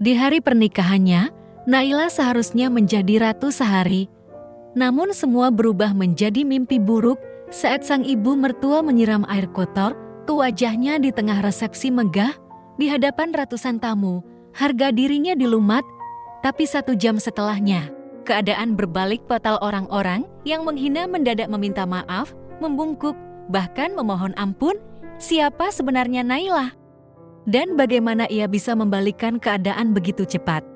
Di hari pernikahannya, Naila seharusnya menjadi ratu sehari. Namun semua berubah menjadi mimpi buruk saat sang ibu mertua menyiram air kotor ke wajahnya di tengah resepsi megah, di hadapan ratusan tamu. Harga dirinya dilumat, tapi 1 jam setelahnya, keadaan berbalik total. Orang-orang yang menghina mendadak meminta maaf, membungkuk, bahkan memohon ampun. Siapa sebenarnya Naila? Dan bagaimana ia bisa membalikkan keadaan begitu cepat?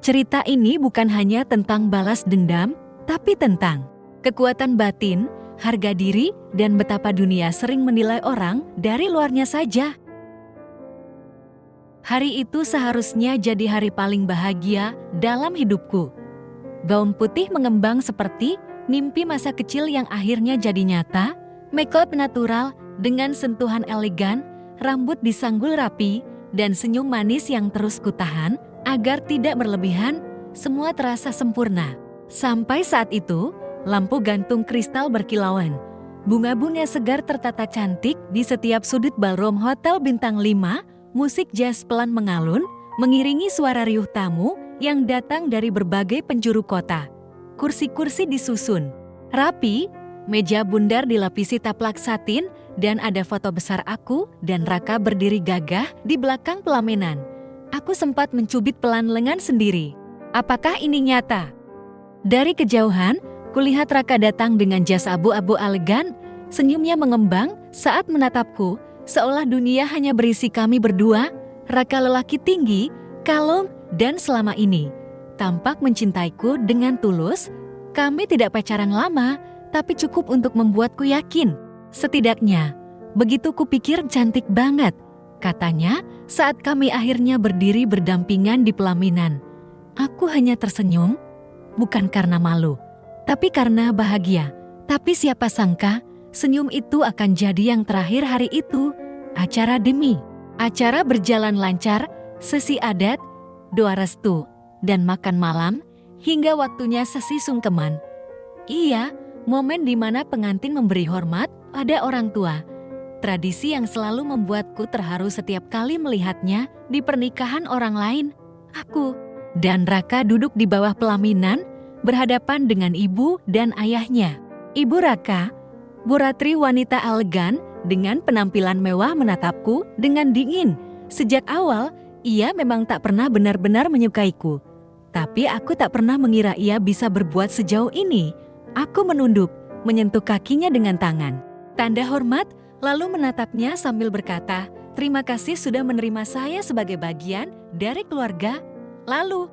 Cerita ini bukan hanya tentang balas dendam, tapi tentang kekuatan batin, harga diri, dan betapa dunia sering menilai orang dari luarnya saja. Hari itu seharusnya jadi hari paling bahagia dalam hidupku. Gaun putih mengembang seperti mimpi masa kecil yang akhirnya jadi nyata, make-up natural dengan sentuhan elegan, rambut disanggul rapi, dan senyum manis yang terus kutahan agar tidak berlebihan, semua terasa sempurna. Sampai saat itu, lampu gantung kristal berkilauan. Bunga-bunga segar tertata cantik di setiap sudut ballroom hotel bintang 5, musik jazz pelan mengalun, mengiringi suara riuh tamu yang datang dari berbagai penjuru kota. Kursi-kursi disusun rapi, meja bundar dilapisi taplak satin, dan ada foto besar aku dan Raka berdiri gagah di belakang pelaminan. Aku sempat mencubit pelan lengan sendiri. Apakah ini nyata? Dari kejauhan, kulihat Raka datang dengan jas abu-abu elegan, senyumnya mengembang saat menatapku, seolah dunia hanya berisi kami berdua. Raka lelaki tinggi, kalem, dan selama ini tampak mencintaiku dengan tulus. Kami tidak pacaran lama, tapi cukup untuk membuatku yakin. Setidaknya, begitu kupikir cantik banget, katanya saat kami akhirnya berdiri berdampingan di pelaminan. Aku hanya tersenyum, bukan karena malu, tapi karena bahagia. Tapi siapa sangka, senyum itu akan jadi yang terakhir hari itu. Acara demi acara berjalan lancar, sesi adat, doa restu, dan makan malam, hingga waktunya sesi sungkeman. Iya, momen di mana pengantin memberi hormat pada orang tua. Tradisi yang selalu membuatku terharu setiap kali melihatnya di pernikahan orang lain. Aku dan Raka duduk di bawah pelaminan, berhadapan dengan ibu dan ayahnya. Ibu Raka, Bu Ratri wanita elegan dengan penampilan mewah menatapku dengan dingin. Sejak awal, ia memang tak pernah benar-benar menyukaiku. Tapi aku tak pernah mengira ia bisa berbuat sejauh ini. Aku menunduk, menyentuh kakinya dengan tangan. Tanda hormat, lalu menatapnya sambil berkata, "Terima kasih sudah menerima saya sebagai bagian dari keluarga." Lalu,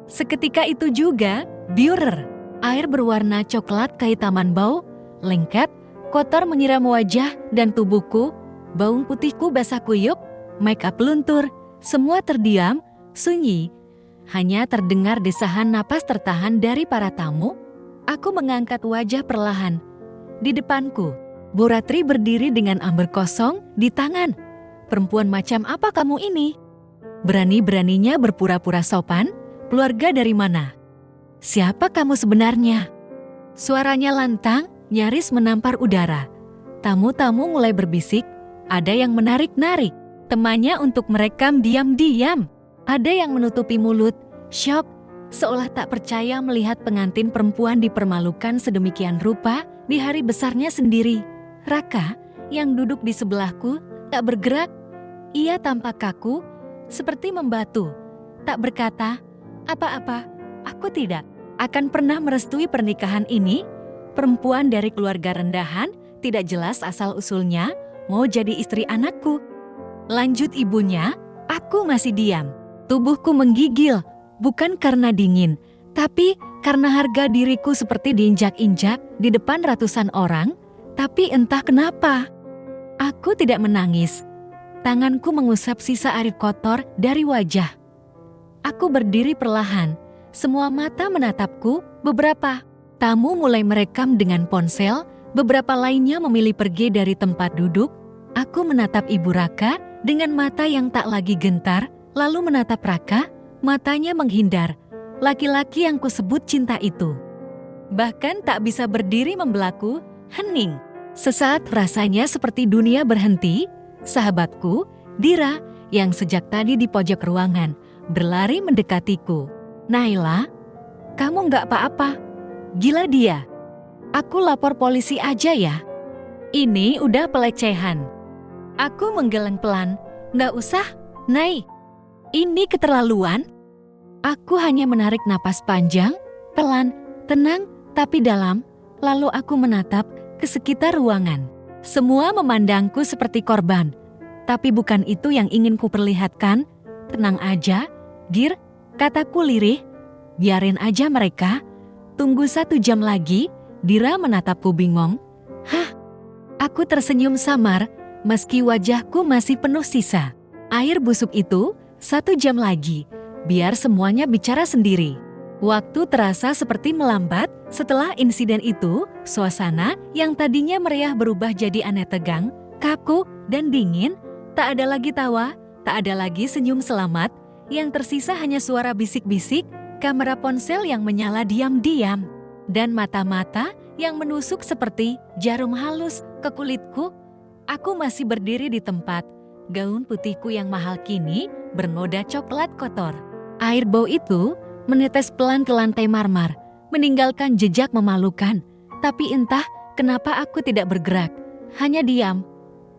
seketika itu juga, Burer, air berwarna coklat kehitaman bau, lengket, kotor menyiram wajah dan tubuhku. Baung putihku basah kuyup, make up luntur, semua terdiam, sunyi. Hanya terdengar desahan napas tertahan dari para tamu. Aku mengangkat wajah perlahan. Di depanku, Bu Ratri berdiri dengan amber kosong di tangan. "Perempuan macam apa kamu ini?" Berani-beraninya berpura-pura sopan. "Keluarga dari mana? Siapa kamu sebenarnya?" Suaranya lantang, nyaris menampar udara. Tamu-tamu mulai berbisik, ada yang menarik-narik temannya untuk merekam diam-diam. Ada yang menutupi mulut, syok, seolah tak percaya melihat pengantin perempuan dipermalukan sedemikian rupa di hari besarnya sendiri. Raka, yang duduk di sebelahku, tak bergerak. Ia tampak kaku, seperti membatu. Tak berkata apa-apa. Aku tidak akan pernah merestui pernikahan ini. Perempuan dari keluarga rendahan, tidak jelas asal-usulnya, mau jadi istri anakku. Lanjut ibunya, aku masih diam. Tubuhku menggigil, bukan karena dingin, tapi karena harga diriku seperti diinjak-injak di depan ratusan orang. Tapi entah kenapa, aku tidak menangis. Tanganku mengusap sisa air kotor dari wajah. Aku berdiri perlahan, semua mata menatapku. Beberapa tamu mulai merekam dengan ponsel, beberapa lainnya memilih pergi dari tempat duduk. Aku menatap Ibu Raka dengan mata yang tak lagi gentar, lalu menatap Raka, matanya menghindar. Laki-laki yang kusebut cinta itu bahkan tak bisa berdiri membelaku, hening. Sesaat rasanya seperti dunia berhenti. Sahabatku, Dira, yang sejak tadi di pojok ruangan, berlari mendekatiku. "Naila, kamu nggak apa-apa? Gila dia. Aku lapor polisi aja ya. Ini udah pelecehan." Aku menggeleng pelan. "Nggak usah, Nay. Ini keterlaluan." Aku hanya menarik napas panjang, pelan, tenang, tapi dalam. Lalu aku menatap ke sekitar ruangan. Semua memandangku seperti korban. Tapi bukan itu yang ingin kuperlihatkan. "Tenang aja, Dir," kataku lirih. "Biarin aja mereka. Tunggu 1 jam lagi." Dira menatapku bingung. "Hah?" Aku tersenyum samar, meski wajahku masih penuh sisa. "Air busuk itu, 1 jam lagi. Biar semuanya bicara sendiri." Waktu terasa seperti melambat. Setelah insiden itu, suasana yang tadinya meriah berubah jadi aneh tegang, kaku, dan dingin. Tak ada lagi tawa, tak ada lagi senyum selamat. Yang tersisa hanya suara bisik-bisik, kamera ponsel yang menyala diam-diam, dan mata-mata yang menusuk seperti jarum halus ke kulitku. Aku masih berdiri di tempat. Gaun putihku yang mahal kini bernoda coklat kotor. Air bau itu menetes pelan ke lantai marmer, meninggalkan jejak memalukan. Tapi entah kenapa aku tidak bergerak, hanya diam.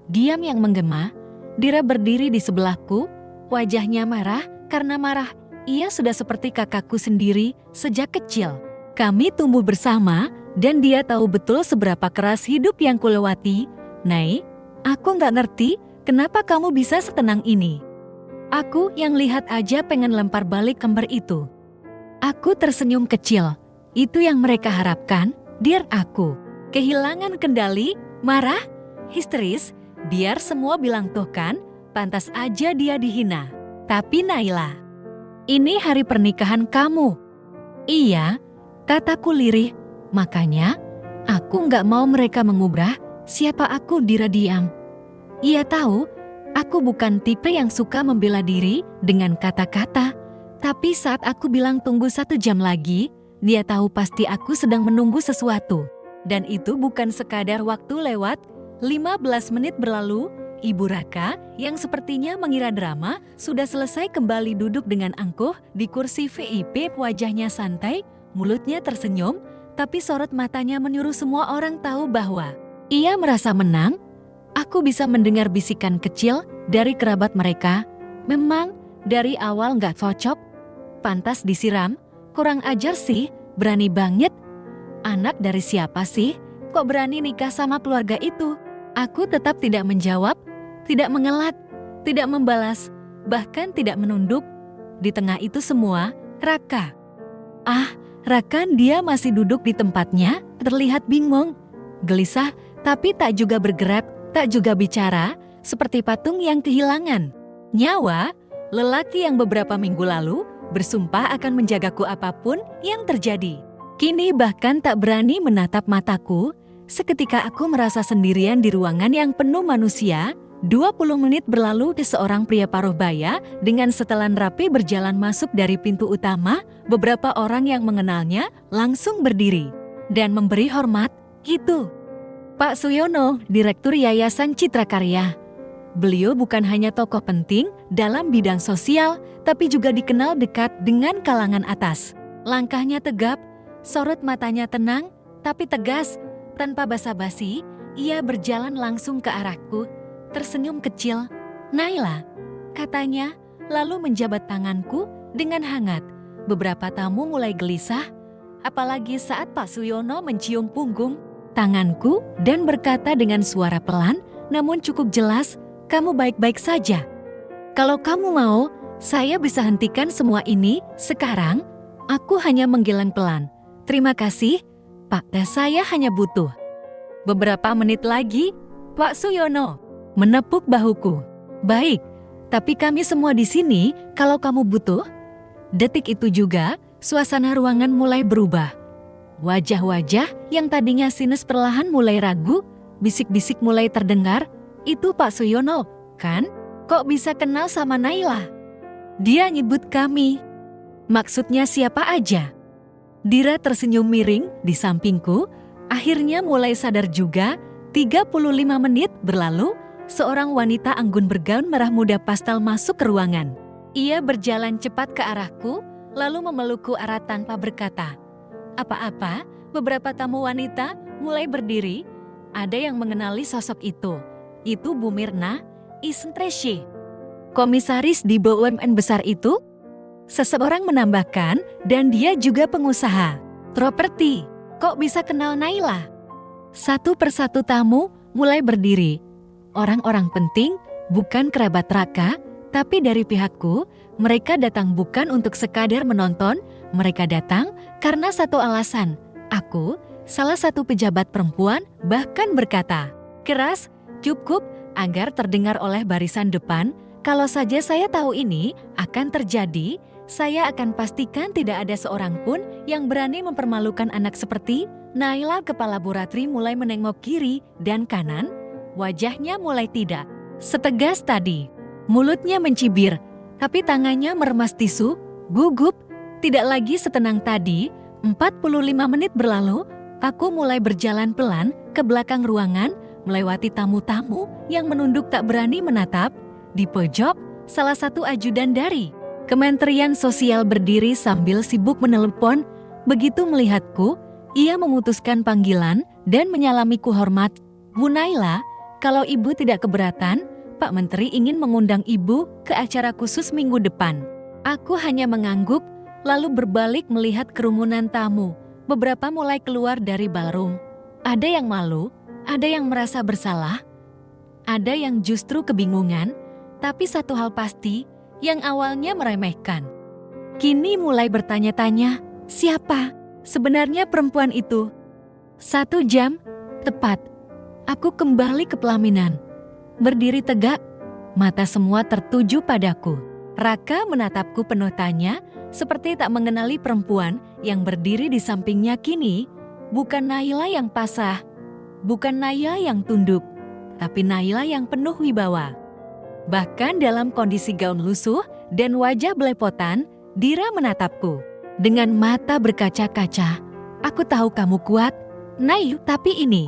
Diam yang menggema. Dira berdiri di sebelahku, wajahnya marah. Karena marah, ia sudah seperti kakakku sendiri sejak kecil. Kami tumbuh bersama, dan dia tahu betul seberapa keras hidup yang kulewati. "Nay, aku nggak ngerti kenapa kamu bisa setenang ini." Aku yang lihat aja pengen lempar balik kembar itu. Aku tersenyum kecil. Itu yang mereka harapkan, Dir aku. Kehilangan kendali, marah, histeris, biar semua bilang tuh kan, pantas aja dia dihina. "Tapi Naila, ini hari pernikahan kamu." "Iya," kataku lirih. "Makanya, aku nggak mau mereka mengubah siapa aku." Dira diam. Ia tahu, aku bukan tipe yang suka membela diri dengan kata-kata. Tapi saat aku bilang tunggu 1 jam lagi, dia tahu pasti aku sedang menunggu sesuatu. Dan itu bukan sekadar waktu lewat. 15 menit berlalu, Ibu Raka yang sepertinya mengira drama sudah selesai kembali duduk dengan angkuh di kursi VIP. Wajahnya santai, mulutnya tersenyum, tapi sorot matanya menyuruh semua orang tahu bahwa ia merasa menang. Aku bisa mendengar bisikan kecil dari kerabat mereka. "Memang dari awal nggak cocok. Pantas disiram, kurang ajar sih, berani banget. Anak dari siapa sih? Kok berani nikah sama keluarga itu?" Aku tetap tidak menjawab, tidak mengelat, tidak membalas, bahkan tidak menunduk. Di tengah itu semua, Raka. Raka, dia masih duduk di tempatnya, terlihat bingung, gelisah, tapi tak juga bergerak, tak juga bicara, seperti patung yang kehilangan nyawa. Lelaki yang beberapa minggu lalu bersumpah akan menjagaku apapun yang terjadi, kini bahkan tak berani menatap mataku. Seketika aku merasa sendirian di ruangan yang penuh manusia. 20 menit berlalu, seorang pria paruh baya dengan setelan rapi berjalan masuk dari pintu utama. Beberapa orang yang mengenalnya langsung berdiri dan memberi hormat. Itu Pak Suyono, Direktur Yayasan Citra Karya. Beliau bukan hanya tokoh penting dalam bidang sosial, tapi juga dikenal dekat dengan kalangan atas. Langkahnya tegap, sorot matanya tenang, tapi tegas. Tanpa basa-basi, ia berjalan langsung ke arahku, tersenyum kecil. "Naila," katanya, lalu menjabat tanganku dengan hangat. Beberapa tamu mulai gelisah, apalagi saat Pak Suyono mencium punggung tanganku dan berkata dengan suara pelan namun cukup jelas, "Kamu baik-baik saja? Kalau kamu mau, saya bisa hentikan semua ini sekarang." Aku hanya menggeleng pelan. "Terima kasih, Pak, saya hanya butuh beberapa menit lagi." Pak Suyono menepuk bahuku. "Baik, tapi kami semua di sini kalau kamu butuh." Detik itu juga, suasana ruangan mulai berubah. Wajah-wajah yang tadinya sinis perlahan mulai ragu, bisik-bisik mulai terdengar. "Itu Pak Suyono, kan? Kok bisa kenal sama Naila? Dia nyebut kami. Maksudnya siapa aja?" Dira tersenyum miring di sampingku, akhirnya mulai sadar juga. 35 menit berlalu, seorang wanita anggun bergaun merah muda pastel masuk ke ruangan. Ia berjalan cepat ke arahku, lalu memelukku erat tanpa berkata apa-apa. Beberapa tamu wanita mulai berdiri. Ada yang mengenali sosok itu. Itu Bu Mirna Isentreshe, komisaris di BUMN besar itu. Seseorang menambahkan, dan dia juga pengusaha properti. Kok bisa kenal Naila? Satu persatu tamu mulai berdiri. Orang-orang penting, bukan kerabat Raka, tapi dari pihakku. Mereka datang bukan untuk sekadar menonton, mereka datang karena satu alasan. Aku, salah satu pejabat perempuan, bahkan berkata keras, cukup, agar terdengar oleh barisan depan. Kalau saja saya tahu ini akan terjadi, saya akan pastikan tidak ada seorang pun yang berani mempermalukan anak seperti Naila. Kepala Bu Ratri mulai menengok kiri dan kanan, wajahnya mulai tidak setegas tadi. Mulutnya mencibir, tapi tangannya meremas tisu, gugup, tidak lagi setenang tadi. 45 menit berlalu, aku mulai berjalan pelan ke belakang ruangan, melewati tamu-tamu yang menunduk tak berani menatap. Di pojok, salah satu ajudan dari Kementerian Sosial berdiri sambil sibuk menelepon. Begitu melihatku, ia memutuskan panggilan dan menyalamiku hormat. Bu Naila, kalau ibu tidak keberatan, Pak Menteri ingin mengundang ibu ke acara khusus minggu depan. Aku hanya mengangguk, lalu berbalik melihat kerumunan tamu. Beberapa mulai keluar dari ballroom. Ada yang malu, ada yang merasa bersalah, ada yang justru kebingungan, tapi satu hal pasti, yang awalnya meremehkan, kini mulai bertanya-tanya, siapa sebenarnya perempuan itu? 1 jam, tepat, aku kembali ke pelaminan. Berdiri tegak, mata semua tertuju padaku. Raka menatapku penuh tanya, seperti tak mengenali perempuan yang berdiri di sampingnya kini. Bukan Naila yang pasrah, bukan Naila yang tunduk, tapi Naila yang penuh wibawa. Bahkan dalam kondisi gaun lusuh dan wajah belepotan, Dira menatapku dengan mata berkaca-kaca. Aku tahu kamu kuat, Nay, tapi ini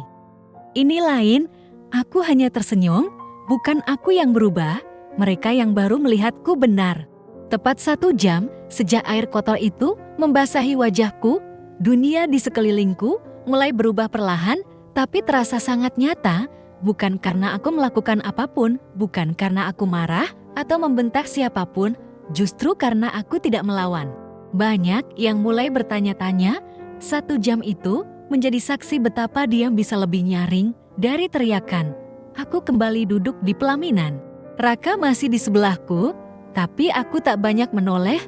lain. Aku hanya tersenyum. Bukan aku yang berubah, mereka yang baru melihatku benar. Tepat 1 jam sejak air kotor itu membasahi wajahku, dunia di sekelilingku mulai berubah perlahan, tapi terasa sangat nyata. Bukan karena aku melakukan apapun, bukan karena aku marah atau membentak siapapun, justru karena aku tidak melawan. Banyak yang mulai bertanya-tanya, 1 jam itu menjadi saksi betapa dia bisa lebih nyaring dari teriakan. Aku kembali duduk di pelaminan. Raka masih di sebelahku, tapi aku tak banyak menoleh.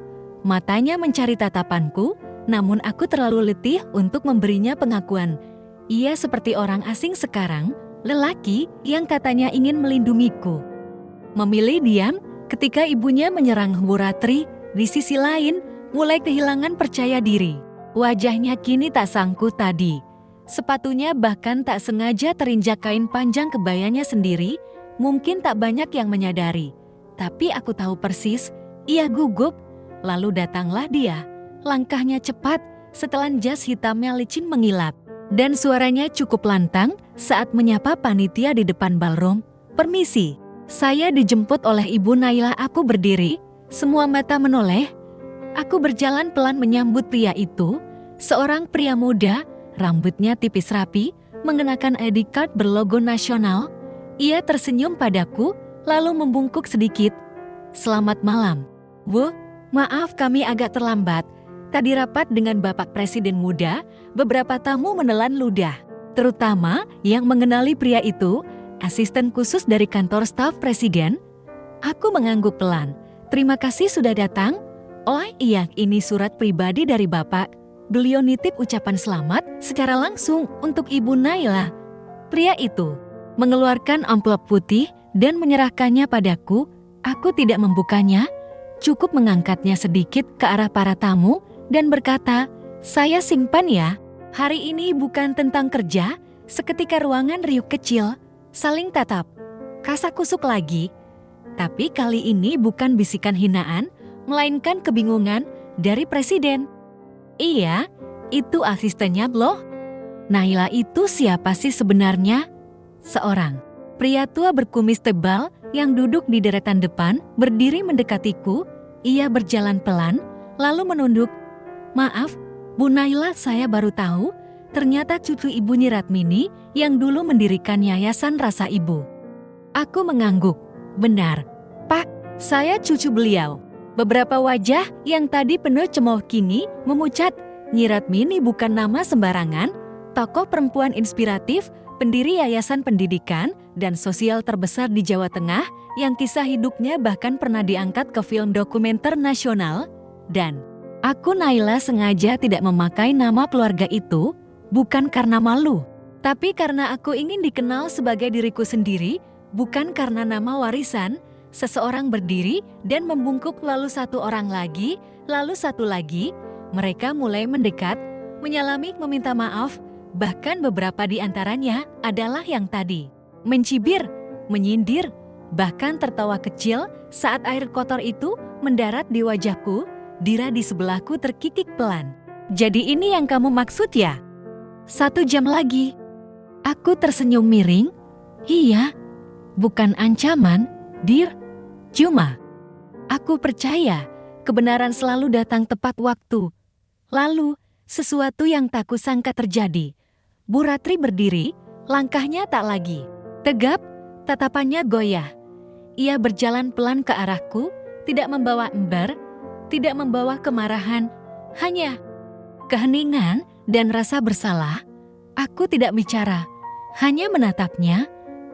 Matanya mencari tatapanku, namun aku terlalu letih untuk memberinya pengakuan. Ia seperti orang asing sekarang, lelaki yang katanya ingin melindungiku. Memilih diam ketika ibunya menyerang Bu Ratri. Di sisi lain, mulai kehilangan percaya diri. Wajahnya kini tak sangkut tadi. Sepatunya bahkan tak sengaja terinjak kain panjang kebayanya sendiri. Mungkin tak banyak yang menyadari. Tapi aku tahu persis, ia gugup. Lalu datanglah dia. Langkahnya cepat, setelan jas hitamnya licin mengilap. Dan suaranya cukup lantang saat menyapa panitia di depan ballroom. Permisi, saya dijemput oleh Ibu Naila. Aku berdiri, semua mata menoleh. Aku berjalan pelan menyambut pria itu. Seorang pria muda, rambutnya tipis rapi, mengenakan ID card berlogo nasional. Ia tersenyum padaku, lalu membungkuk sedikit. Selamat malam, Bu. Maaf kami agak terlambat. Tadi rapat dengan Bapak Presiden muda, beberapa tamu menelan ludah. Terutama yang mengenali pria itu, asisten khusus dari kantor staf Presiden. Aku mengangguk pelan. Terima kasih sudah datang. Oh iya, ini surat pribadi dari Bapak. Beliau nitip ucapan selamat secara langsung untuk Ibu Naila. Pria itu mengeluarkan amplop putih dan menyerahkannya padaku. Aku tidak membukanya, cukup mengangkatnya sedikit ke arah para tamu dan berkata, saya simpan ya. Hari ini bukan tentang kerja. Seketika ruangan riuh kecil, saling tatap, kasak-kusuk lagi. Tapi kali ini bukan bisikan hinaan, melainkan kebingungan dari Presiden. Iya, itu asistennya loh. Naila itu siapa sih sebenarnya? Seorang pria tua berkumis tebal yang duduk di deretan depan berdiri mendekatiku. Ia berjalan pelan, lalu menunduk. Maaf, Bu Naila, saya baru tahu, ternyata cucu Ibu Nyi Ratmini yang dulu mendirikan Yayasan Rasa Ibu. Aku mengangguk. Benar, Pak, saya cucu beliau. Beberapa wajah yang tadi penuh cemooh kini memucat, Nyi Ratmini bukan nama sembarangan, tokoh perempuan inspiratif, pendiri yayasan pendidikan dan sosial terbesar di Jawa Tengah yang kisah hidupnya bahkan pernah diangkat ke film dokumenter nasional. Dan aku Naila sengaja tidak memakai nama keluarga itu, bukan karena malu, tapi karena aku ingin dikenal sebagai diriku sendiri, bukan karena nama warisan. Seseorang berdiri dan membungkuk, lalu satu orang lagi, lalu satu lagi. Mereka mulai mendekat, menyalami, meminta maaf. Bahkan beberapa di antaranya adalah yang tadi mencibir, menyindir, bahkan tertawa kecil saat air kotor itu mendarat di wajahku. Dira di sebelahku terkikik pelan. Jadi ini yang kamu maksud ya? 1 jam lagi. Aku tersenyum miring. Iya, bukan ancaman, Dir. Cuma, aku percaya kebenaran selalu datang tepat waktu. Lalu, sesuatu yang tak kusangka terjadi. Bu Ratri berdiri, langkahnya tak lagi tegap, tatapannya goyah. Ia berjalan pelan ke arahku, tidak membawa ember, tidak membawa kemarahan, hanya keheningan dan rasa bersalah. Aku tidak bicara, hanya menatapnya.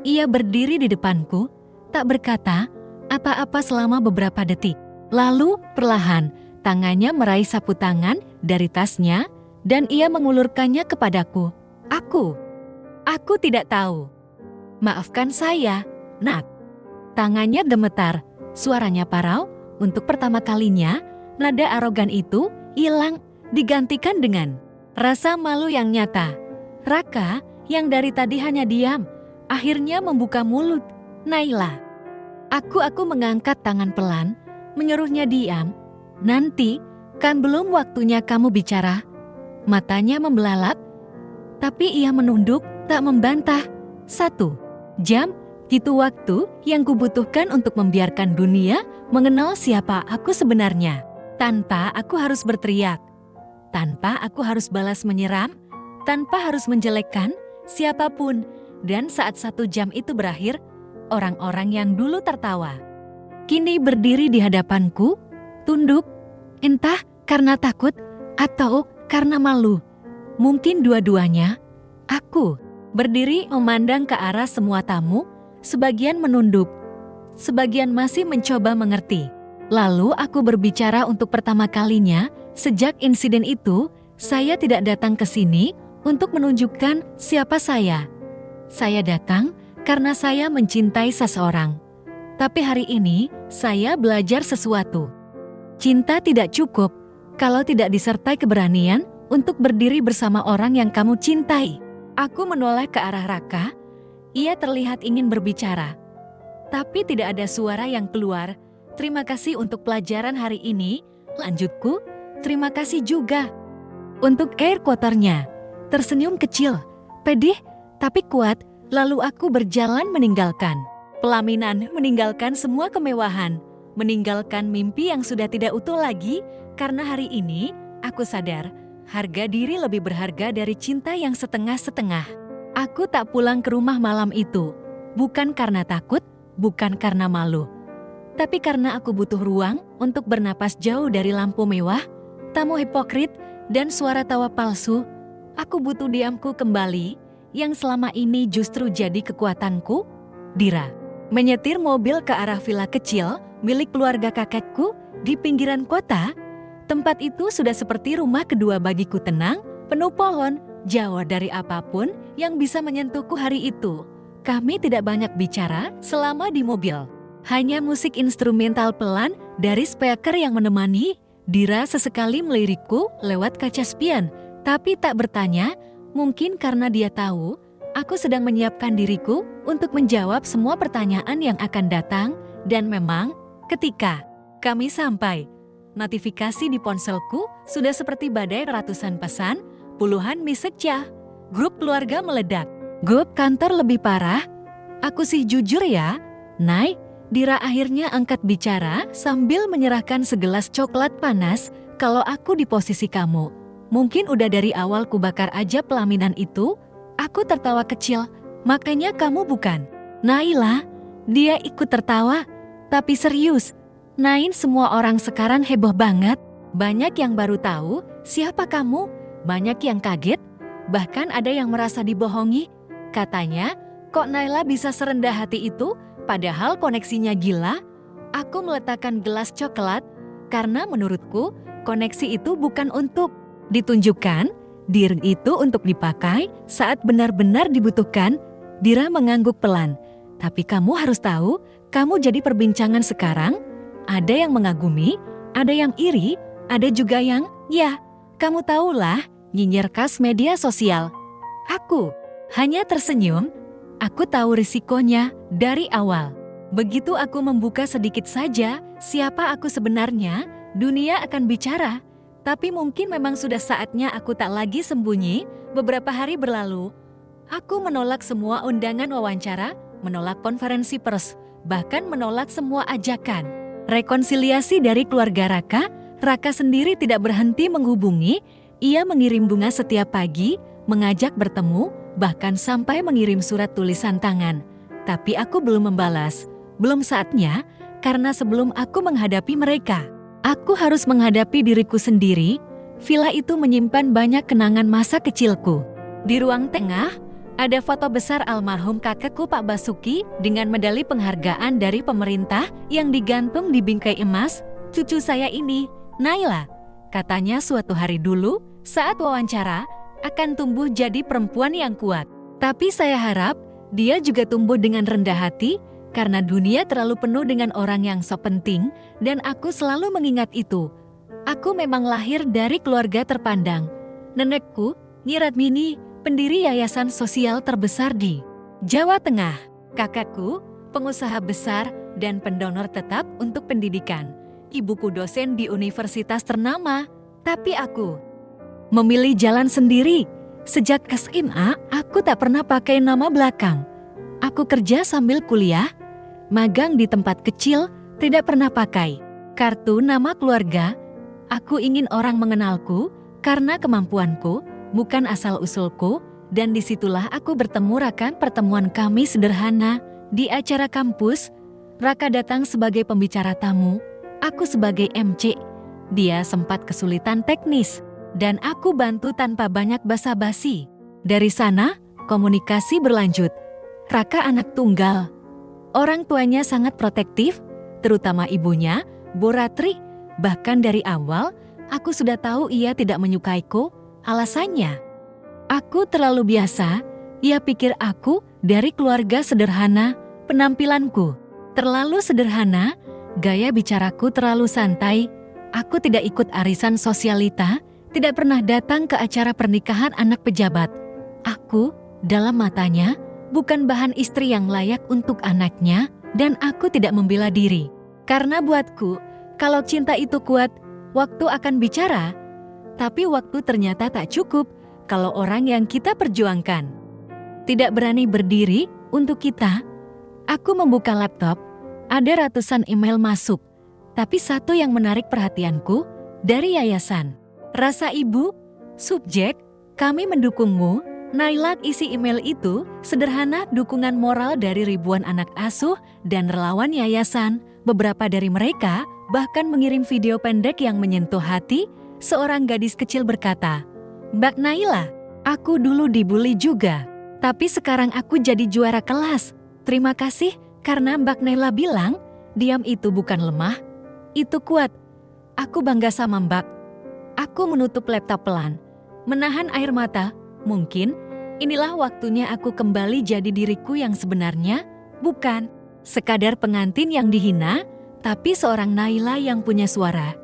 Ia berdiri di depanku, tak berkata apa-apa selama beberapa detik. Lalu, perlahan, tangannya meraih sapu tangan dari tasnya, dan ia mengulurkannya kepadaku. Aku tidak tahu. Maafkan saya, Nak. Tangannya gemetar, suaranya parau. Untuk pertama kalinya, nada arogan itu hilang, digantikan dengan rasa malu yang nyata. Raka, yang dari tadi hanya diam, akhirnya membuka mulut. Naila. Aku mengangkat tangan pelan, menyuruhnya diam. Nanti, kan belum waktunya kamu bicara. Matanya membelalak, tapi ia menunduk, tak membantah. 1 jam, itu waktu yang kubutuhkan untuk membiarkan dunia mengenal siapa aku sebenarnya. Tanpa aku harus berteriak, tanpa aku harus balas menyeram, tanpa harus menjelekkan siapapun. Dan saat 1 jam itu berakhir, orang-orang yang dulu tertawa kini berdiri di hadapanku, tunduk, entah karena takut atau karena malu. Mungkin dua-duanya. Aku berdiri memandang ke arah semua tamu, sebagian menunduk, sebagian masih mencoba mengerti. Lalu aku berbicara untuk pertama kalinya sejak insiden itu. Saya tidak datang ke sini untuk menunjukkan siapa saya. Saya datang karena saya mencintai seseorang. Tapi hari ini, saya belajar sesuatu. Cinta tidak cukup kalau tidak disertai keberanian untuk berdiri bersama orang yang kamu cintai. Aku menoleh ke arah Raka. Ia terlihat ingin berbicara, tapi tidak ada suara yang keluar. Terima kasih untuk pelajaran hari ini, lanjutku. Terima kasih juga untuk air kotornya. Tersenyum kecil, pedih, tapi kuat. Lalu aku berjalan meninggalkan pelaminan, meninggalkan semua kemewahan, meninggalkan mimpi yang sudah tidak utuh lagi. Karena hari ini, aku sadar, harga diri lebih berharga dari cinta yang setengah-setengah. Aku tak pulang ke rumah malam itu, bukan karena takut, bukan karena malu, tapi karena aku butuh ruang untuk bernapas jauh dari lampu mewah, tamu hipokrit, dan suara tawa palsu. Aku butuh diamku kembali, yang selama ini justru jadi kekuatanku. Dira menyetir mobil ke arah villa kecil milik keluarga kakekku di pinggiran kota. Tempat itu sudah seperti rumah kedua bagiku, tenang, penuh pohon, jauh dari apapun yang bisa menyentuhku hari itu. Kami tidak banyak bicara selama di mobil. Hanya musik instrumental pelan dari speaker yang menemani. Dira sesekali melirikku lewat kaca spion, tapi tak bertanya. Mungkin karena dia tahu, aku sedang menyiapkan diriku untuk menjawab semua pertanyaan yang akan datang. Dan memang, ketika kami sampai, notifikasi di ponselku sudah seperti badai, ratusan pesan, puluhan message cah. Grup keluarga meledak, grup kantor lebih parah. Aku sih jujur ya, Nay, Dira akhirnya angkat bicara sambil menyerahkan segelas coklat panas. Kalau aku di posisi kamu, mungkin udah dari awal kubakar aja pelaminan itu. Aku tertawa kecil. Makanya kamu bukan. Naila, dia ikut tertawa. Tapi serius, Nain, semua orang sekarang heboh banget. Banyak yang baru tahu siapa kamu. Banyak yang kaget. Bahkan ada yang merasa dibohongi. Katanya, kok Naila bisa serendah hati itu? Padahal koneksinya gila. Aku meletakkan gelas coklat karena menurutku koneksi itu bukan untuk ditunjukkan. Diri itu untuk dipakai saat benar-benar dibutuhkan. Dira mengangguk pelan. Tapi kamu harus tahu, kamu jadi perbincangan sekarang. Ada yang mengagumi, ada yang iri, ada juga yang, ya, kamu tahulah, nyinyir khas media sosial. Aku hanya tersenyum. Aku tahu risikonya dari awal. Begitu aku membuka sedikit saja siapa aku sebenarnya, dunia akan bicara. Tapi mungkin memang sudah saatnya aku tak lagi sembunyi. Beberapa hari berlalu, aku menolak semua undangan wawancara, menolak konferensi pers, bahkan menolak semua ajakan rekonsiliasi dari keluarga Raka. Raka sendiri tidak berhenti menghubungi. Ia mengirim bunga setiap pagi, mengajak bertemu, bahkan sampai mengirim surat tulisan tangan. Tapi aku belum membalas. Belum saatnya, karena sebelum aku menghadapi mereka, aku harus menghadapi diriku sendiri. Villa itu menyimpan banyak kenangan masa kecilku. Di ruang tengah, ada foto besar almarhum kakekku Pak Basuki dengan medali penghargaan dari pemerintah yang digantung di bingkai emas. Cucu saya ini, Naila, katanya suatu hari dulu saat wawancara, akan tumbuh jadi perempuan yang kuat. Tapi saya harap dia juga tumbuh dengan rendah hati, karena dunia terlalu penuh dengan orang yang sok penting, dan aku selalu mengingat itu. Aku memang lahir dari keluarga terpandang. Nenekku, Nyi Radmini, pendiri yayasan sosial terbesar di Jawa Tengah. Kakakku, pengusaha besar dan pendonor tetap untuk pendidikan. Ibuku dosen di universitas ternama. Tapi aku memilih jalan sendiri. Sejak SMA, aku tak pernah pakai nama belakang. Aku kerja sambil kuliah, magang di tempat kecil, tidak pernah pakai kartu nama keluarga. Aku ingin orang mengenalku karena kemampuanku, bukan asal-usulku, dan disitulah aku bertemu Raka. Pertemuan kami sederhana di acara kampus. Raka datang sebagai pembicara tamu, aku sebagai MC. Dia sempat kesulitan teknis, dan aku bantu tanpa banyak basa-basi. Dari sana, komunikasi berlanjut. Raka anak tunggal. Orang tuanya sangat protektif, terutama ibunya, Bu Ratri. Bahkan dari awal, aku sudah tahu ia tidak menyukaiku. Alasannya, aku terlalu biasa. Ia pikir aku dari keluarga sederhana. Penampilanku terlalu sederhana, gaya bicaraku terlalu santai. Aku tidak ikut arisan sosialita, tidak pernah datang ke acara pernikahan anak pejabat. Aku, dalam matanya, bukan bahan istri yang layak untuk anaknya, dan aku tidak membela diri. Karena buatku, kalau cinta itu kuat, waktu akan bicara. Tapi waktu ternyata tak cukup kalau orang yang kita perjuangkan tidak berani berdiri untuk kita. Aku membuka laptop, ada ratusan email masuk. Tapi satu yang menarik perhatianku, dari yayasan Rasa Ibu, subjek, kami mendukungmu. Naila. Isi email itu sederhana, dukungan moral dari ribuan anak asuh dan relawan yayasan. Beberapa dari mereka bahkan mengirim video pendek yang menyentuh hati. Seorang gadis kecil berkata, "Mbak Naila, aku dulu dibully juga, tapi sekarang aku jadi juara kelas. Terima kasih karena Mbak Naila bilang, diam itu bukan lemah, itu kuat. Aku bangga sama Mbak." Aku menutup laptop pelan, menahan air mata. Mungkin inilah waktunya aku kembali jadi diriku yang sebenarnya, bukan sekadar pengantin yang dihina, tapi seorang Naila yang punya suara.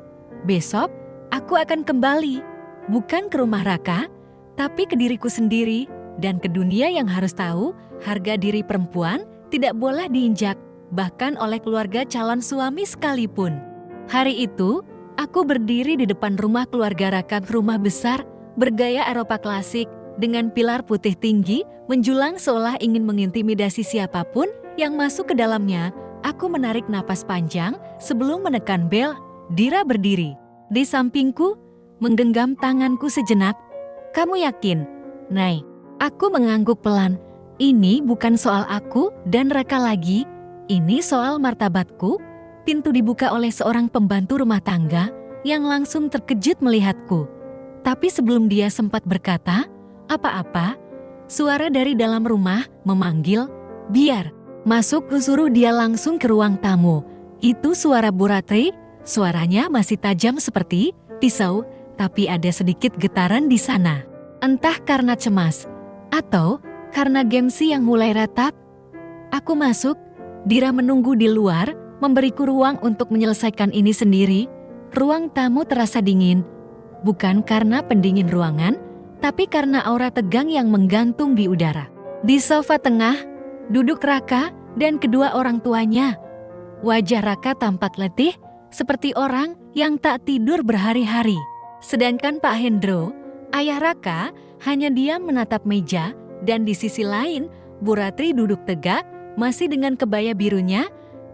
Besok, aku akan kembali, bukan ke rumah Raka, tapi ke diriku sendiri dan ke dunia yang harus tahu harga diri perempuan tidak boleh diinjak, bahkan oleh keluarga calon suami sekalipun. Hari itu, aku berdiri di depan rumah keluarga Raka, rumah besar, bergaya Eropa klasik, dengan pilar putih tinggi, menjulang seolah ingin mengintimidasi siapapun yang masuk ke dalamnya. Aku menarik napas panjang sebelum menekan bel. Dira berdiri di sampingku, menggenggam tanganku sejenak. Kamu yakin? Nay, aku mengangguk pelan. Ini bukan soal aku dan Raka lagi. Ini soal martabatku. Pintu dibuka oleh seorang pembantu rumah tangga yang langsung terkejut melihatku. Tapi sebelum dia sempat berkata apa-apa, suara dari dalam rumah memanggil, "Biar." Masuk, suruh dia langsung ke ruang tamu. Itu suara Bu Ratri, suaranya masih tajam seperti pisau, tapi ada sedikit getaran di sana. Entah karena cemas, atau karena gengsi yang mulai retak. Aku masuk, Dira menunggu di luar, memberiku ruang untuk menyelesaikan ini sendiri. Ruang tamu terasa dingin, bukan karena pendingin ruangan, tapi karena aura tegang yang menggantung di udara. Di sofa tengah, duduk Raka dan kedua orang tuanya. Wajah Raka tampak letih, seperti orang yang tak tidur berhari-hari. Sedangkan Pak Hendro, ayah Raka, hanya diam menatap meja, dan di sisi lain, Bu Ratri duduk tegak, masih dengan kebaya birunya,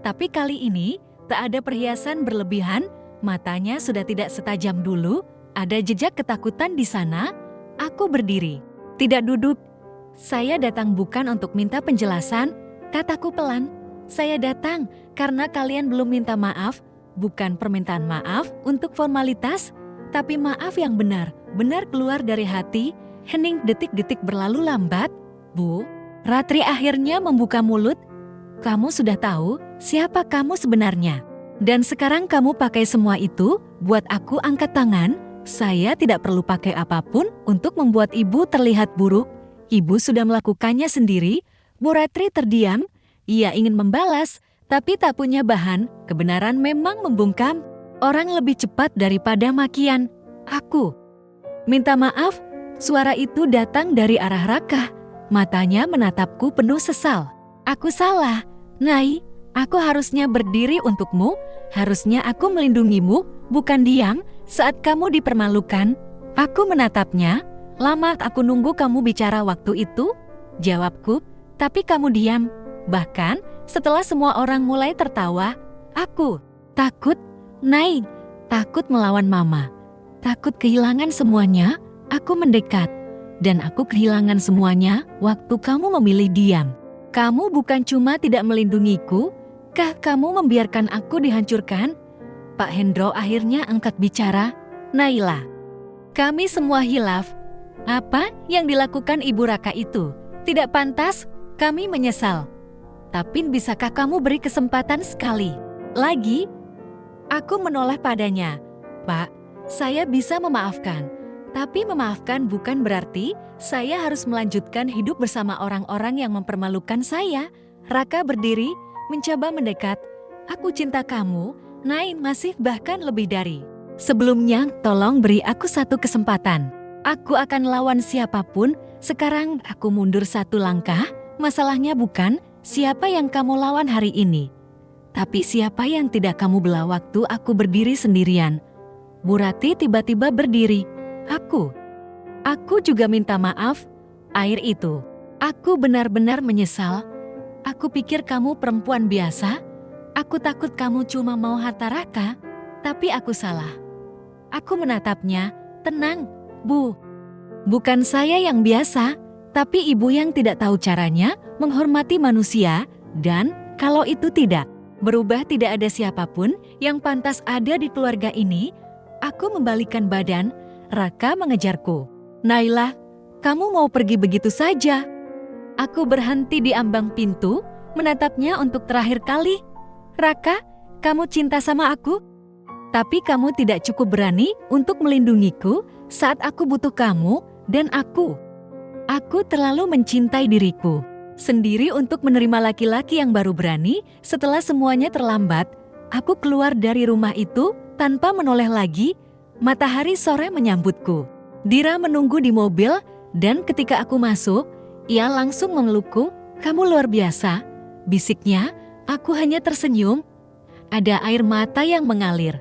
tapi kali ini tak ada perhiasan berlebihan, matanya sudah tidak setajam dulu, ada jejak ketakutan di sana. Aku berdiri, tidak duduk. Saya datang bukan untuk minta penjelasan, kataku pelan. Saya datang karena kalian belum minta maaf, bukan permintaan maaf untuk formalitas, tapi maaf yang benar-benar keluar dari hati. Hening detik-detik berlalu lambat. Bu Ratri akhirnya membuka mulut. Kamu sudah tahu siapa kamu sebenarnya. Dan sekarang kamu pakai semua itu buat aku angkat tangan. Saya tidak perlu pakai apapun untuk membuat ibu terlihat buruk. Ibu sudah melakukannya sendiri. Bu Ratri terdiam. Ia ingin membalas, tapi tak punya bahan. Kebenaran memang membungkam. Orang lebih cepat daripada makian. Aku minta maaf. Suara itu datang dari arah Raka. Matanya menatapku penuh sesal. Aku salah. Nay, aku harusnya berdiri untukmu. Harusnya aku melindungimu, bukan diam saat kamu dipermalukan. Aku menatapnya. Lama aku nunggu kamu bicara waktu itu? Jawabku, tapi kamu diam. Bahkan setelah semua orang mulai tertawa, aku takut, Nay, takut melawan mama. Takut kehilangan semuanya, aku mendekat. Dan aku kehilangan semuanya waktu kamu memilih diam. Kamu bukan cuma tidak melindungiku, kah kamu membiarkan aku dihancurkan? Pak Hendro akhirnya angkat bicara. Naila, kami semua hilaf. Apa yang dilakukan Ibu Raka itu tidak pantas, kami menyesal. Tapi bisakah kamu beri kesempatan sekali lagi? Aku menoleh padanya. Pak, saya bisa memaafkan. Tapi memaafkan bukan berarti saya harus melanjutkan hidup bersama orang-orang yang mempermalukan saya. Raka berdiri, mencoba mendekat. Aku cinta kamu, Nay, masih bahkan lebih dari sebelumnya. Tolong beri aku satu kesempatan. Aku akan lawan siapapun. Sekarang aku mundur satu langkah. Masalahnya bukan siapa yang kamu lawan hari ini, tapi siapa yang tidak kamu belah waktu aku berdiri sendirian. Bu Ratri tiba-tiba berdiri. Aku juga minta maaf. Air itu, aku benar-benar menyesal. Aku pikir kamu perempuan biasa. Aku takut kamu cuma mau harta Raka, tapi aku salah. Aku menatapnya. Tenang, Bu. Bukan saya yang biasa, tapi ibu yang tidak tahu caranya menghormati manusia, dan kalau itu tidak berubah, tidak ada siapapun yang pantas ada di keluarga ini. Aku membalikkan badan. Raka mengejarku. Naila, kamu mau pergi begitu saja? Aku berhenti di ambang pintu, menatapnya untuk terakhir kali. Raka, kamu cinta sama aku? Tapi kamu tidak cukup berani untuk melindungiku saat aku butuh kamu, dan aku terlalu mencintai diriku sendiri untuk menerima laki-laki yang baru berani. Setelah semuanya terlambat, aku keluar dari rumah itu tanpa menoleh lagi. Matahari sore menyambutku. Dira menunggu di mobil, dan ketika aku masuk, ia langsung memelukku. Kamu luar biasa, bisiknya. Aku hanya tersenyum. Ada air mata yang mengalir.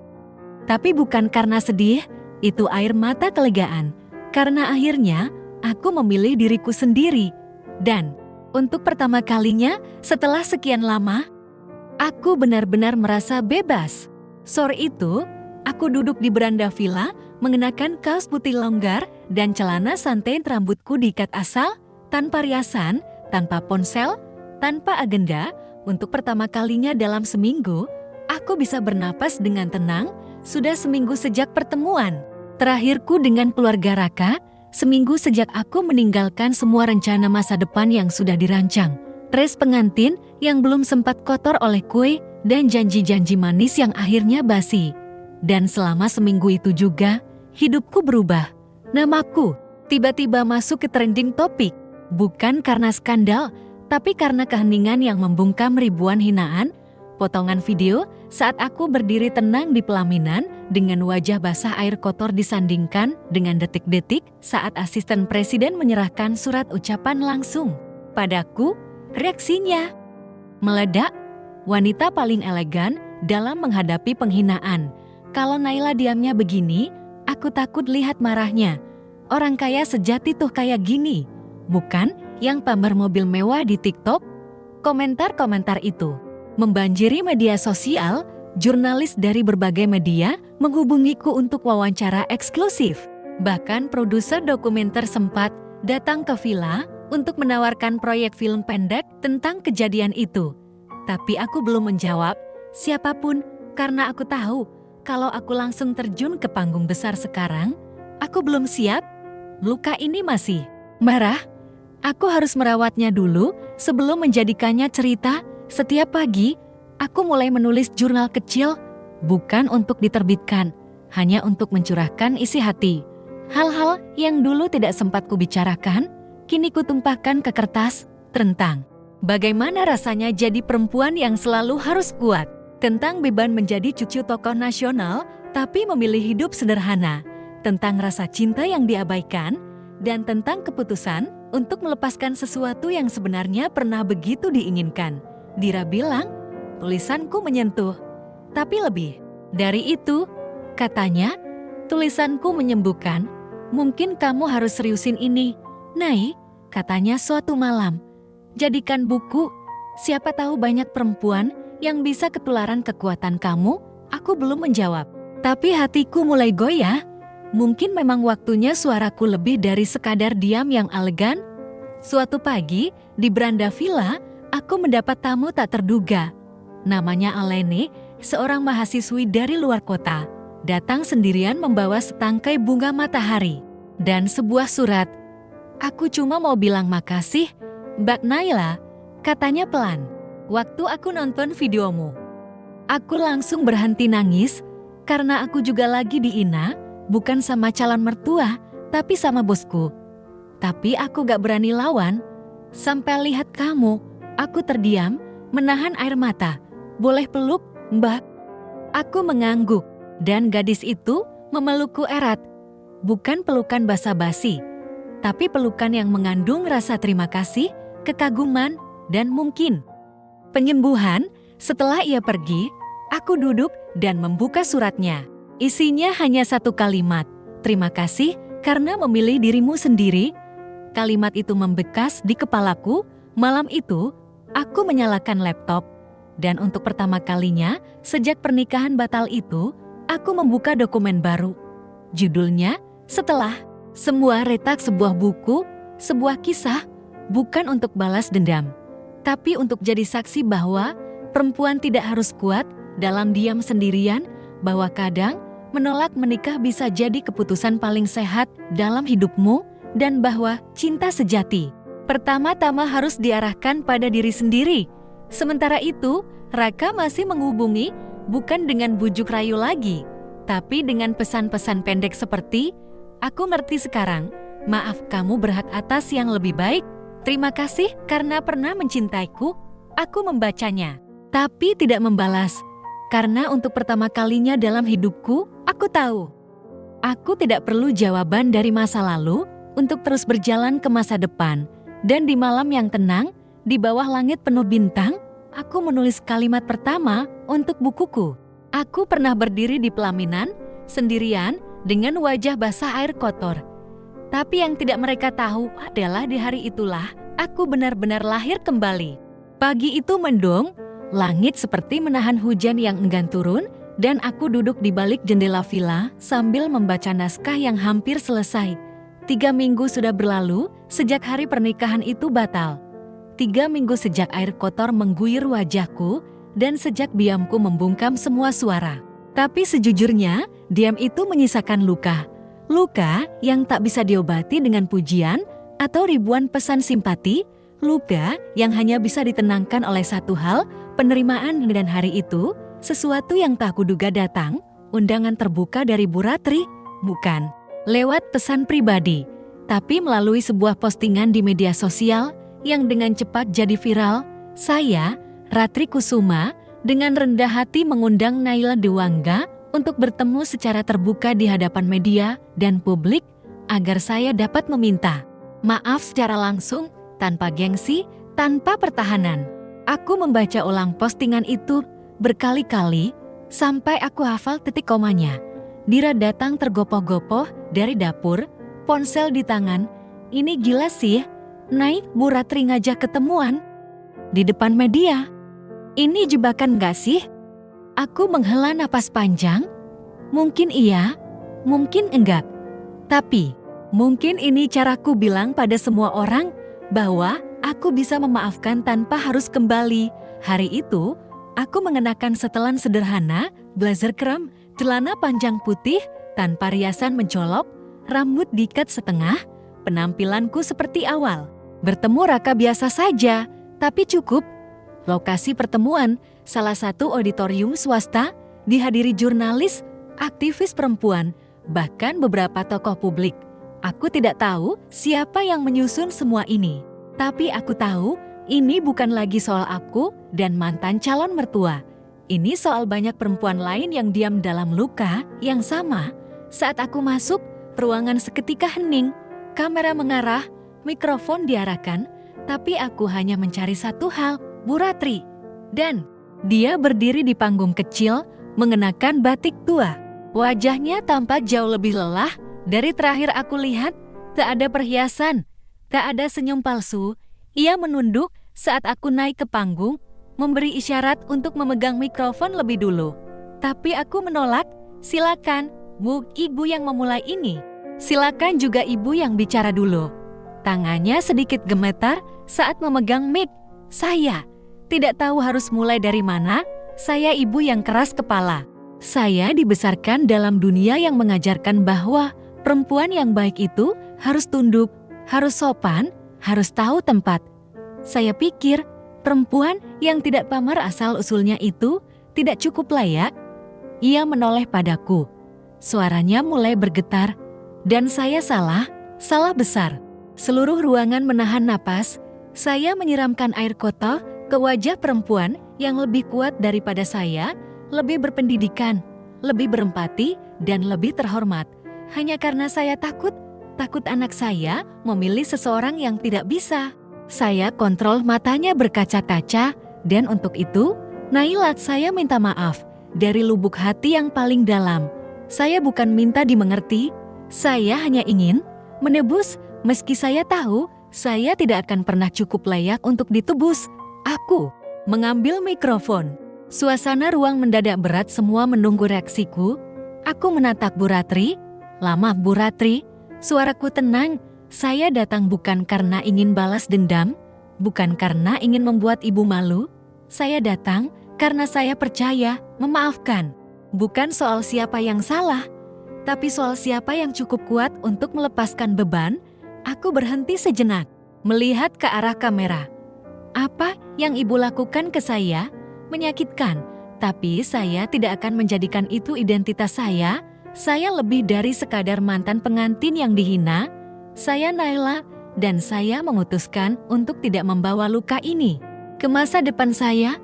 Tapi bukan karena sedih, itu air mata kelegaan. Karena akhirnya, aku memilih diriku sendiri. Dan untuk pertama kalinya setelah sekian lama, Aku benar-benar merasa bebas. Sore itu, aku duduk di beranda villa, mengenakan kaos putih longgar dan celana santai, rambutku diikat asal, tanpa riasan, tanpa ponsel, tanpa agenda. Untuk pertama kalinya dalam seminggu, aku bisa bernapas dengan tenang. Sudah seminggu sejak pertemuan terakhirku dengan keluarga Raka, seminggu sejak aku meninggalkan semua rencana masa depan yang sudah dirancang. Res pengantin yang belum sempat kotor oleh kue dan janji-janji manis yang akhirnya basi. Dan selama seminggu itu juga, hidupku berubah. Namaku tiba-tiba masuk ke trending topik. Bukan karena skandal, tapi karena keheningan yang membungkam ribuan hinaan, potongan video saat aku berdiri tenang di pelaminan dengan wajah basah air kotor disandingkan dengan detik-detik saat asisten presiden menyerahkan surat ucapan langsung padaku. Reaksinya meledak. Wanita paling elegan dalam menghadapi penghinaan. Kalau Naila diamnya begini, aku takut lihat marahnya. Orang kaya sejati tuh kayak gini, bukan yang pamer mobil mewah di TikTok. Komentar-komentar itu membanjiri media sosial. Jurnalis dari berbagai media menghubungiku untuk wawancara eksklusif. Bahkan produser dokumenter sempat datang ke villa untuk menawarkan proyek film pendek tentang kejadian itu. Tapi aku belum menjawab siapapun karena aku tahu kalau aku langsung terjun ke panggung besar sekarang, aku belum siap. Luka ini masih marah. Aku harus merawatnya dulu sebelum menjadikannya cerita. Setiap pagi, aku mulai menulis jurnal kecil, bukan untuk diterbitkan, hanya untuk mencurahkan isi hati. Hal-hal yang dulu tidak sempat kubicarakan, kini kutumpahkan ke kertas. Tentang bagaimana rasanya jadi perempuan yang selalu harus kuat, tentang beban menjadi cucu tokoh nasional tapi memilih hidup sederhana, tentang rasa cinta yang diabaikan, dan tentang keputusan untuk melepaskan sesuatu yang sebenarnya pernah begitu diinginkan. Dira bilang, tulisanku menyentuh. Tapi lebih dari itu, katanya, tulisanku menyembuhkan. Mungkin kamu harus seriusin ini, Nay, katanya suatu malam. Jadikan buku, siapa tahu banyak perempuan yang bisa ketularan kekuatan kamu. Aku belum menjawab. Tapi hatiku mulai goyah. Mungkin memang waktunya suaraku lebih dari sekadar diam yang elegan. Suatu pagi, di beranda villa, aku mendapat tamu tak terduga. Namanya Aleni, seorang mahasiswi dari luar kota. Datang sendirian membawa setangkai bunga matahari dan sebuah surat. Aku cuma mau bilang makasih, Mbak Naila, katanya pelan. Waktu aku nonton videomu, aku langsung berhenti nangis karena aku juga lagi dihina, bukan sama calon mertua, tapi sama bosku. Tapi aku gak berani lawan. Sampai lihat kamu, aku terdiam, menahan air mata. Boleh peluk, Mbak? Aku mengangguk, dan gadis itu memelukku erat. Bukan pelukan basa-basi, tapi pelukan yang mengandung rasa terima kasih, kekaguman, dan mungkin penyembuhan. Setelah ia pergi, aku duduk dan membuka suratnya. Isinya hanya satu kalimat, terima kasih karena memilih dirimu sendiri. Kalimat itu membekas di kepalaku. Malam itu, aku menyalakan laptop. Dan untuk pertama kalinya, sejak pernikahan batal itu, aku membuka dokumen baru. Judulnya, Setelah. Semua retak sebuah buku, sebuah kisah, bukan untuk balas dendam, tapi untuk jadi saksi bahwa perempuan tidak harus kuat dalam diam sendirian, bahwa kadang menolak menikah bisa jadi keputusan paling sehat dalam hidupmu, dan bahwa cinta sejati pertama-tama harus diarahkan pada diri sendiri. Sementara itu, Raka masih menghubungi, bukan dengan bujuk rayu lagi, tapi dengan pesan-pesan pendek seperti, aku ngerti sekarang, maaf kamu berhak atas yang lebih baik, terima kasih karena pernah mencintaiku. Aku membacanya, tapi tidak membalas, karena untuk pertama kalinya dalam hidupku, aku tahu. Aku tidak perlu jawaban dari masa lalu untuk terus berjalan ke masa depan. Dan di malam yang tenang, di bawah langit penuh bintang, aku menulis kalimat pertama untuk bukuku. Aku pernah berdiri di pelaminan, sendirian, dengan wajah basah air kotor. Tapi yang tidak mereka tahu adalah di hari itulah, aku benar-benar lahir kembali. Pagi itu mendung, Langit seperti menahan hujan yang enggan turun, dan aku duduk di balik jendela villa sambil membaca naskah yang hampir selesai. 3 minggu sudah berlalu sejak hari pernikahan itu batal. 3 minggu sejak air kotor mengguyur wajahku dan sejak diamku membungkam semua suara. Tapi sejujurnya, diam itu menyisakan luka. Luka yang tak bisa diobati dengan pujian atau ribuan pesan simpati. Luka yang hanya bisa ditenangkan oleh satu hal, penerimaan, dan hari itu sesuatu yang tak kuduga datang, undangan terbuka dari Bu Ratri, bukan lewat pesan pribadi, tapi melalui sebuah postingan di media sosial yang dengan cepat jadi viral. Saya, Ratri Kusuma, dengan rendah hati mengundang Naila Dewangga untuk bertemu secara terbuka di hadapan media dan publik agar saya dapat meminta maaf secara langsung, tanpa gengsi, tanpa pertahanan. Aku membaca ulang postingan itu berkali-kali sampai aku hafal titik komanya. Dira datang tergopoh-gopoh dari dapur, ponsel di tangan. Ini gila sih, naik Bu Ratri ngajak ketemuan di depan media. Ini jebakan gak sih? Aku menghela napas panjang. Mungkin iya, mungkin enggak. Tapi, mungkin ini caraku bilang pada semua orang bahwa aku bisa memaafkan tanpa harus kembali. Hari itu, aku mengenakan setelan sederhana, blazer krem, celana panjang putih, tanpa riasan mencolok, rambut diikat setengah, penampilanku seperti awal. Bertemu Raka biasa saja, tapi cukup. Lokasi pertemuan, salah satu auditorium swasta, dihadiri jurnalis, aktivis perempuan, bahkan beberapa tokoh publik. Aku tidak tahu siapa yang menyusun semua ini. Tapi aku tahu, ini bukan lagi soal aku dan mantan calon mertua. Ini soal banyak perempuan lain yang diam dalam luka yang sama. Saat aku masuk, ruangan seketika hening. Kamera mengarah, mikrofon diarahkan, tapi aku hanya mencari satu hal, Bu Ratri. Dan dia berdiri di panggung kecil, mengenakan batik tua. Wajahnya tampak jauh lebih lelah dari terakhir aku lihat. Tak ada perhiasan, tak ada senyum palsu. Ia menunduk saat aku naik ke panggung, memberi isyarat untuk memegang mikrofon lebih dulu. Tapi aku menolak. Silakan, Bu, Ibu yang memulai ini. Silakan juga Ibu yang bicara dulu. Tangannya sedikit gemetar saat memegang mic. Saya tidak tahu harus mulai dari mana. Saya ibu yang keras kepala. Saya dibesarkan dalam dunia yang mengajarkan bahwa perempuan yang baik itu harus tunduk, harus sopan, harus tahu tempat. Saya pikir perempuan yang tidak pamar asal-usulnya itu tidak cukup layak. Ia menoleh padaku. Suaranya mulai bergetar, dan saya salah besar. Seluruh ruangan menahan napas. Saya menyiramkan air kotor ke wajah perempuan yang lebih kuat daripada saya, lebih berpendidikan, lebih berempati, dan lebih terhormat. Hanya karena saya takut anak saya memilih seseorang yang tidak bisa. Saya kontrol matanya berkaca-kaca, dan untuk itu, Naila, saya minta maaf dari lubuk hati yang paling dalam. Saya bukan minta dimengerti, saya hanya ingin menebus, meski saya tahu saya tidak akan pernah cukup layak untuk ditebus. Aku mengambil mikrofon. Suasana ruang mendadak berat, semua menunggu reaksiku. Aku menatap Bu Ratri. Lama Bu Ratri, suaraku tenang. Saya datang bukan karena ingin balas dendam, bukan karena ingin membuat ibu malu. Saya datang karena saya percaya memaafkan. Bukan soal siapa yang salah, tapi soal siapa yang cukup kuat untuk melepaskan beban. Aku berhenti sejenak, melihat ke arah kamera. Apa yang ibu lakukan ke saya menyakitkan, tapi saya tidak akan menjadikan itu identitas saya. Saya lebih dari sekadar mantan pengantin yang dihina. Saya Naila, dan saya memutuskan untuk tidak membawa luka ini ke masa depan saya.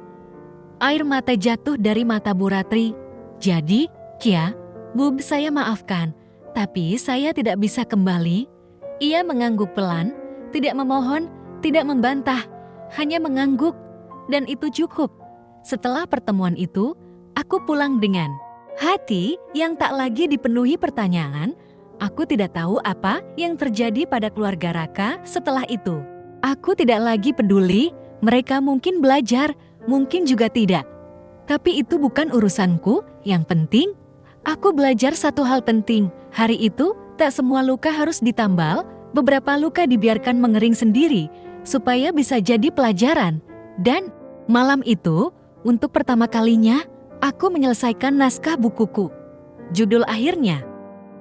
Air mata jatuh dari mata Bu Ratri. Jadi, Kia, Bu, saya maafkan, tapi saya tidak bisa kembali. Ia mengangguk pelan, tidak memohon, tidak membantah, hanya mengangguk, dan itu cukup. Setelah pertemuan itu, aku pulang dengan hati yang tak lagi dipenuhi pertanyaan. Aku tidak tahu apa yang terjadi pada keluarga Raka setelah itu. Aku tidak lagi peduli, mereka mungkin belajar, mungkin juga tidak. Tapi itu bukan urusanku, yang penting, aku belajar satu hal penting. Hari itu, tak semua luka harus ditambal, beberapa luka dibiarkan mengering sendiri, supaya bisa jadi pelajaran. Dan, malam itu, untuk pertama kalinya, aku menyelesaikan naskah bukuku. Judul akhirnya,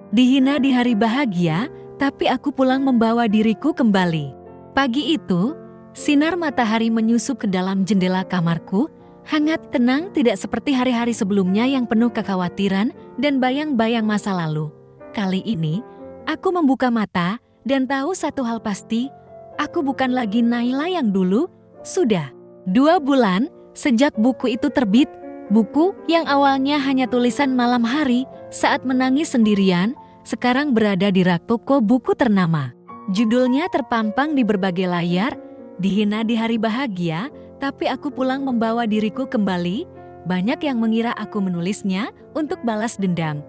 Dihina di Hari Bahagia, tapi aku pulang membawa diriku kembali. Pagi itu, sinar matahari menyusup ke dalam jendela kamarku, hangat tenang tidak seperti hari-hari sebelumnya yang penuh kekhawatiran dan bayang-bayang masa lalu. Kali ini, aku membuka mata dan tahu satu hal pasti, aku bukan lagi Naila yang dulu. Sudah 2 bulan sejak buku itu terbit, buku yang awalnya hanya tulisan malam hari saat menangis sendirian, sekarang berada di rak toko buku ternama. Judulnya terpampang di berbagai layar, Dihina di Hari Bahagia, tapi aku pulang membawa diriku kembali. Banyak yang mengira aku menulisnya untuk balas dendam.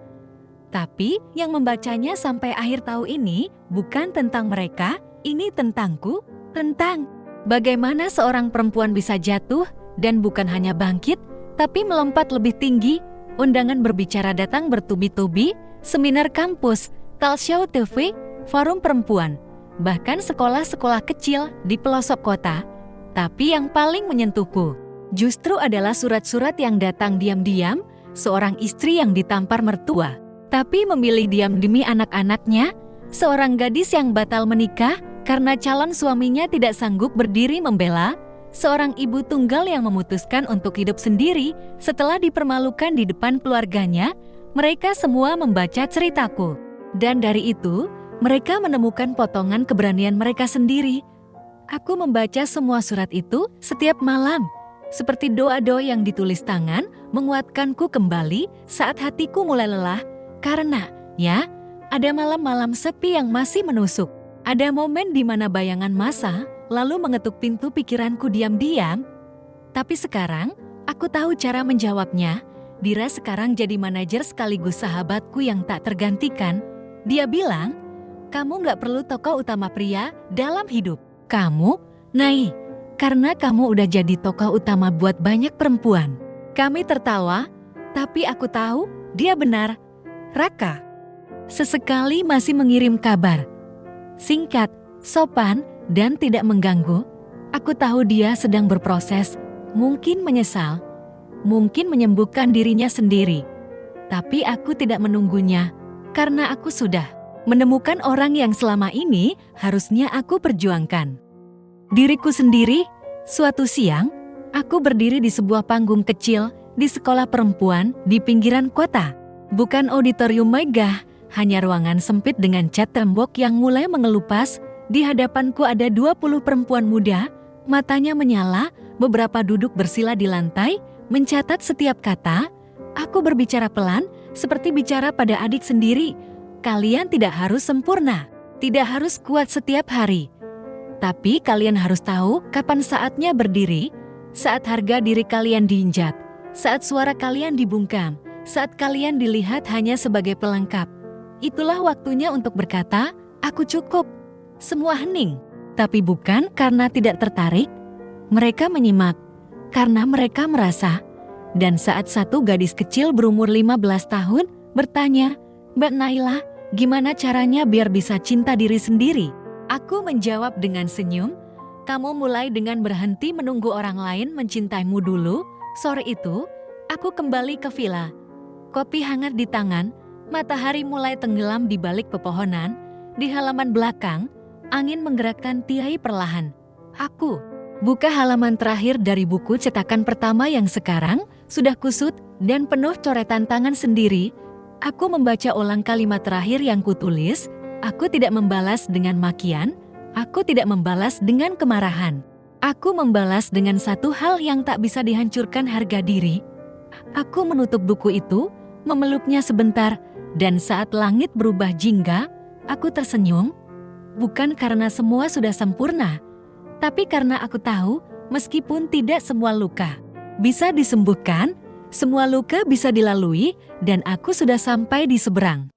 Tapi yang membacanya sampai akhir tahun ini bukan tentang mereka, ini tentangku, tentang bagaimana seorang perempuan bisa jatuh dan bukan hanya bangkit, tapi melompat lebih tinggi. Undangan berbicara datang bertubi-tubi, seminar kampus, talkshow TV, forum perempuan, bahkan sekolah-sekolah kecil di pelosok kota. Tapi yang paling menyentuhku, justru adalah surat-surat yang datang diam-diam, seorang istri yang ditampar mertua, tapi memilih diam demi anak-anaknya, seorang gadis yang batal menikah karena calon suaminya tidak sanggup berdiri membela, seorang ibu tunggal yang memutuskan untuk hidup sendiri setelah dipermalukan di depan keluarganya. Mereka semua membaca ceritaku. Dan dari itu, mereka menemukan potongan keberanian mereka sendiri. Aku membaca semua surat itu setiap malam, seperti doa-doa yang ditulis tangan menguatkanku kembali saat hatiku mulai lelah. Karena, ya, ada malam-malam sepi yang masih menusuk. Ada momen di mana bayangan masa lalu mengetuk pintu pikiranku diam-diam. Tapi sekarang, aku tahu cara menjawabnya. Dira sekarang jadi manajer sekaligus sahabatku yang tak tergantikan. Dia bilang, kamu gak perlu tokoh utama pria dalam hidup. Kamu, Nai, karena kamu udah jadi tokoh utama buat banyak perempuan. Kami tertawa, tapi aku tahu dia benar. Raka sesekali masih mengirim kabar. Singkat, sopan, dan tidak mengganggu. Aku tahu dia sedang berproses, mungkin menyesal, mungkin menyembuhkan dirinya sendiri. Tapi aku tidak menunggunya, karena aku sudah menemukan orang yang selama ini harusnya aku perjuangkan. Diriku sendiri. Suatu siang, aku berdiri di sebuah panggung kecil di sekolah perempuan di pinggiran kota. Bukan auditorium megah, hanya ruangan sempit dengan cat tembok yang mulai mengelupas. Di hadapanku ada 20 perempuan muda, matanya menyala, beberapa duduk bersila di lantai, mencatat setiap kata. Aku berbicara pelan, seperti bicara pada adik sendiri. Kalian tidak harus sempurna, tidak harus kuat setiap hari. Tapi kalian harus tahu kapan saatnya berdiri, saat harga diri kalian diinjak, saat suara kalian dibungkam, saat kalian dilihat hanya sebagai pelengkap. Itulah waktunya untuk berkata, aku cukup. Semua hening, tapi bukan karena tidak tertarik. Mereka menyimak, karena mereka merasa. Dan saat satu gadis kecil berumur 15 tahun bertanya, Mbak Naila, gimana caranya biar bisa cinta diri sendiri? Aku menjawab dengan senyum, kamu mulai dengan berhenti menunggu orang lain mencintaimu dulu. Sore itu, aku kembali ke villa. Kopi hangat di tangan, matahari mulai tenggelam di balik pepohonan. Di halaman belakang, angin menggerakkan tirai perlahan. Aku buka halaman terakhir dari buku cetakan pertama yang sekarang sudah kusut dan penuh coretan tangan sendiri. Aku membaca ulang kalimat terakhir yang kutulis. Aku tidak membalas dengan makian, aku tidak membalas dengan kemarahan. Aku membalas dengan satu hal yang tak bisa dihancurkan, harga diri. Aku menutup buku itu, memeluknya sebentar, dan saat langit berubah jingga, aku tersenyum. Bukan karena semua sudah sempurna, tapi karena aku tahu, meskipun tidak semua luka bisa disembuhkan, semua luka bisa dilalui, dan aku sudah sampai di seberang.